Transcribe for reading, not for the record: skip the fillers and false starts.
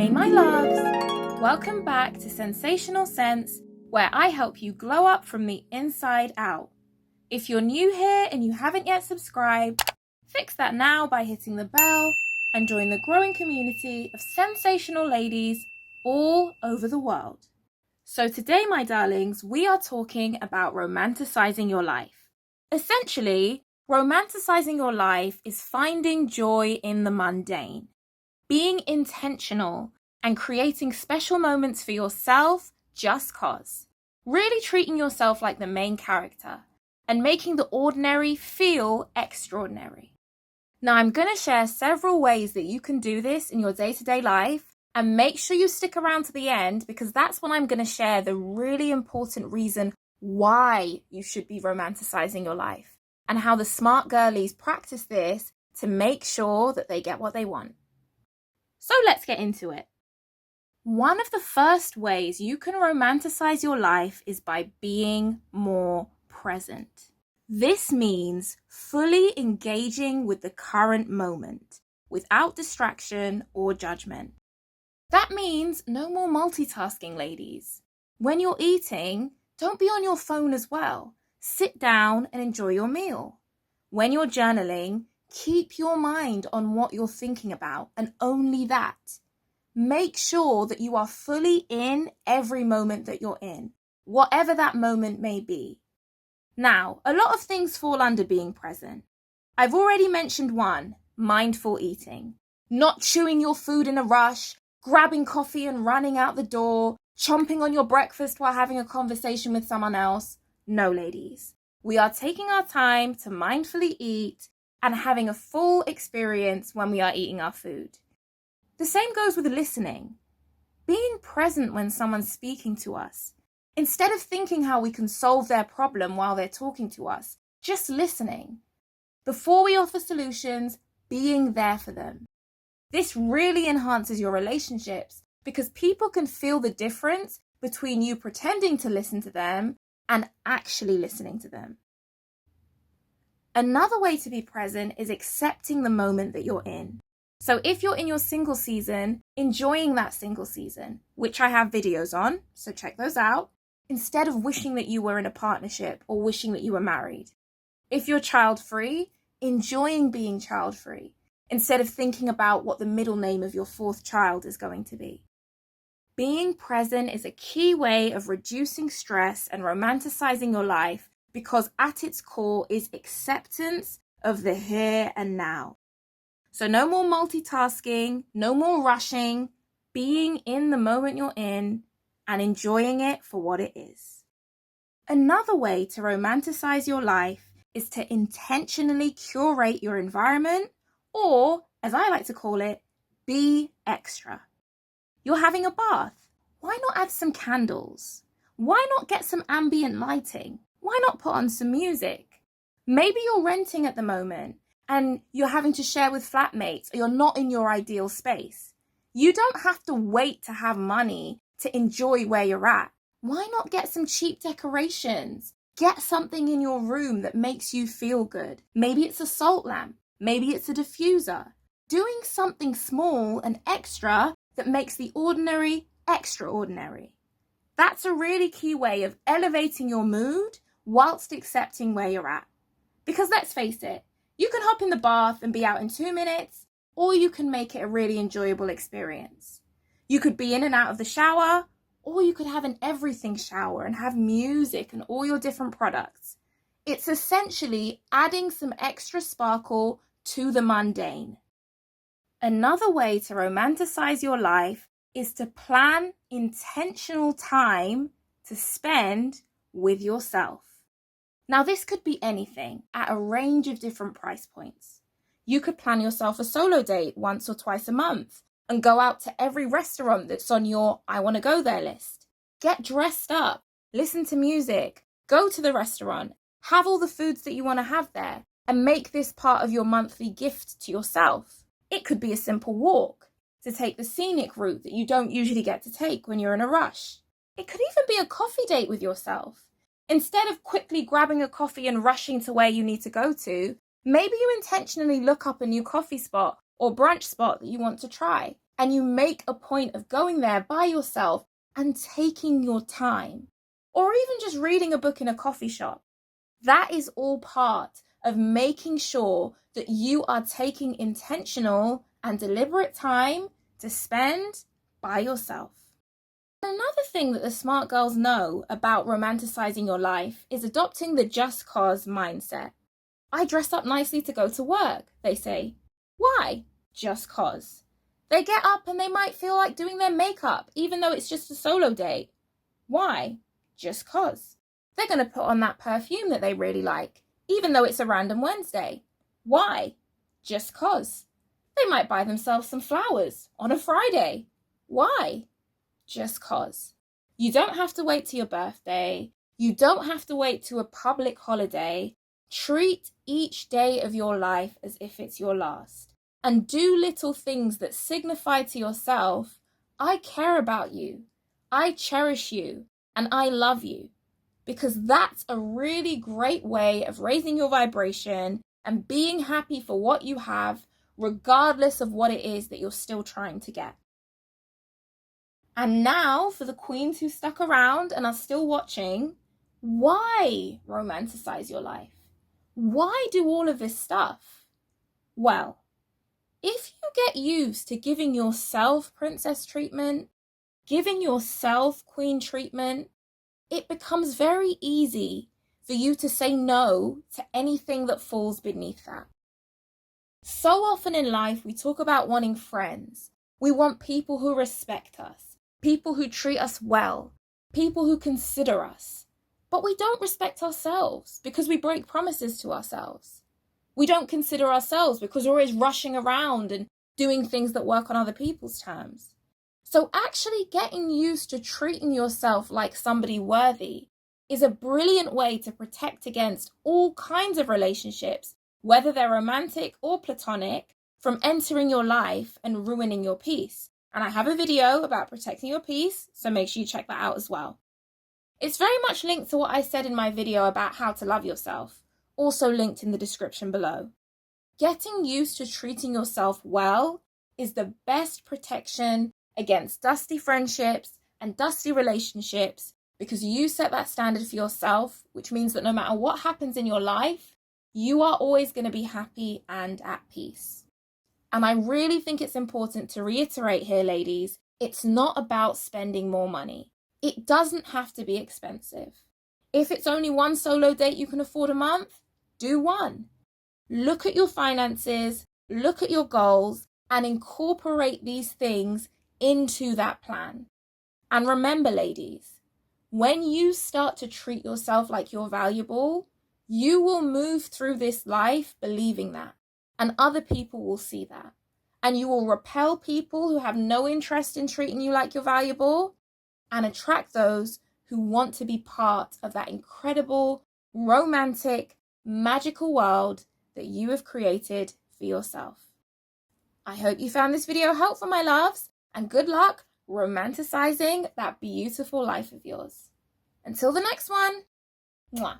Hey my loves! Welcome back to Sensational Sense, where I help you glow up from the inside out. If you're new here and you haven't yet subscribed, fix that now by hitting the bell and join the growing community of sensational ladies all over the world. So today, my darlings, we are talking about romanticizing your life. Essentially, romanticizing your life is finding joy in the mundane, being intentional, and creating special moments for yourself just cause. Really treating yourself like the main character and making the ordinary feel extraordinary. Now, I'm going to share several ways that you can do this in your day-to-day life, and make sure you stick around to the end because that's when I'm going to share the really important reason why you should be romanticizing your life and how the smart girlies practice this to make sure that they get what they want. So let's get into it. One of the first ways you can romanticize your life is by being more present. This means fully engaging with the current moment without distraction or judgment. That means no more multitasking, ladies. When you're eating, don't be on your phone as well. Sit down and enjoy your meal. When you're journaling, keep your mind on what you're thinking about and only that. Make sure that you are fully in every moment that you're in, whatever that moment may be. Now, a lot of things fall under being present. I've already mentioned one, mindful eating. Not chewing your food in a rush, grabbing coffee and running out the door, chomping on your breakfast while having a conversation with someone else. No, ladies. We are taking our time to mindfully eat and having a full experience when we are eating our food. The same goes with listening. Being present when someone's speaking to us. Instead of thinking how we can solve their problem while they're talking to us, just listening. Before we offer solutions, being there for them. This really enhances your relationships because people can feel the difference between you pretending to listen to them and actually listening to them. Another way to be present is accepting the moment that you're in. So if you're in your single season, enjoying that single season, which I have videos on, so check those out, instead of wishing that you were in a partnership or wishing that you were married. If you're child-free, enjoying being child-free, instead of thinking about what the middle name of your fourth child is going to be. Being present is a key way of reducing stress and romanticizing your life because at its core is acceptance of the here and now. So no more multitasking, no more rushing, being in the moment you're in and enjoying it for what it is. Another way to romanticize your life is to intentionally curate your environment, or, as I like to call it, be extra. You're having a bath. Why not add some candles? Why not get some ambient lighting? Why not put on some music? Maybe you're renting at the moment and you're having to share with flatmates or you're not in your ideal space. You don't have to wait to have money to enjoy where you're at. Why not get some cheap decorations? Get something in your room that makes you feel good. Maybe it's a salt lamp. Maybe it's a diffuser. Doing something small and extra that makes the ordinary extraordinary. That's a really key way of elevating your mood whilst accepting where you're at. Because let's face it, you can hop in the bath and be out in 2 minutes, or you can make it a really enjoyable experience. You could be in and out of the shower, or you could have an everything shower and have music and all your different products. It's essentially adding some extra sparkle to the mundane. Another way to romanticize your life is to plan intentional time to spend with yourself. Now, this could be anything at a range of different price points. You could plan yourself a solo date once or twice a month and go out to every restaurant that's on your I want to go there list. Get dressed up, listen to music, go to the restaurant, have all the foods that you want to have there, and make this part of your monthly gift to yourself. It could be a simple walk, to take the scenic route that you don't usually get to take when you're in a rush. It could even be a coffee date with yourself. Instead of quickly grabbing a coffee and rushing to where you need to go to, maybe you intentionally look up a new coffee spot or brunch spot that you want to try and you make a point of going there by yourself and taking your time, or even just reading a book in a coffee shop, that is all part of making sure that you are taking intentional and deliberate time to spend by yourself. Another thing that the smart girls know about romanticizing your life is adopting the just cause mindset. I dress up nicely to go to work, they say. Why? Just cause. They get up and they might feel like doing their makeup, even though it's just a solo date. Why? Just cause. They're going to put on that perfume that they really like, even though it's a random Wednesday. Why? Just cause. They might buy themselves some flowers on a Friday. Why? Just cause. You don't have to wait to your birthday. You don't have to wait to a public holiday. Treat each day of your life as if it's your last. And do little things that signify to yourself, I care about you, I cherish you, and I love you. Because that's a really great way of raising your vibration and being happy for what you have, regardless of what it is that you're still trying to get. And now, for the queens who stuck around and are still watching, why romanticize your life? Why do all of this stuff? Well, if you get used to giving yourself princess treatment, giving yourself queen treatment, it becomes very easy for you to say no to anything that falls beneath that. So often in life, we talk about wanting friends. We want people who respect us, people who treat us well, people who consider us. But we don't respect ourselves because we break promises to ourselves. We don't consider ourselves because we're always rushing around and doing things that work on other people's terms. So actually getting used to treating yourself like somebody worthy is a brilliant way to protect against all kinds of relationships, whether they're romantic or platonic, from entering your life and ruining your peace. And I have a video about protecting your peace, so make sure you check that out as well. It's very much linked to what I said in my video about how to love yourself, also linked in the description below. Getting used to treating yourself well is the best protection against dusty friendships and dusty relationships, because you set that standard for yourself, which means that no matter what happens in your life, you are always going to be happy and at peace. And I really think it's important to reiterate here, ladies, it's not about spending more money. It doesn't have to be expensive. If it's only one solo date you can afford a month, do one. Look at your finances, look at your goals, and incorporate these things into that plan. And remember, ladies, when you start to treat yourself like you're valuable, you will move through this life believing that, and other people will see that. And you will repel people who have no interest in treating you like you're valuable and attract those who want to be part of that incredible, romantic, magical world that you have created for yourself. I hope you found this video helpful, my loves, and good luck romanticizing that beautiful life of yours. Until the next one, mwah.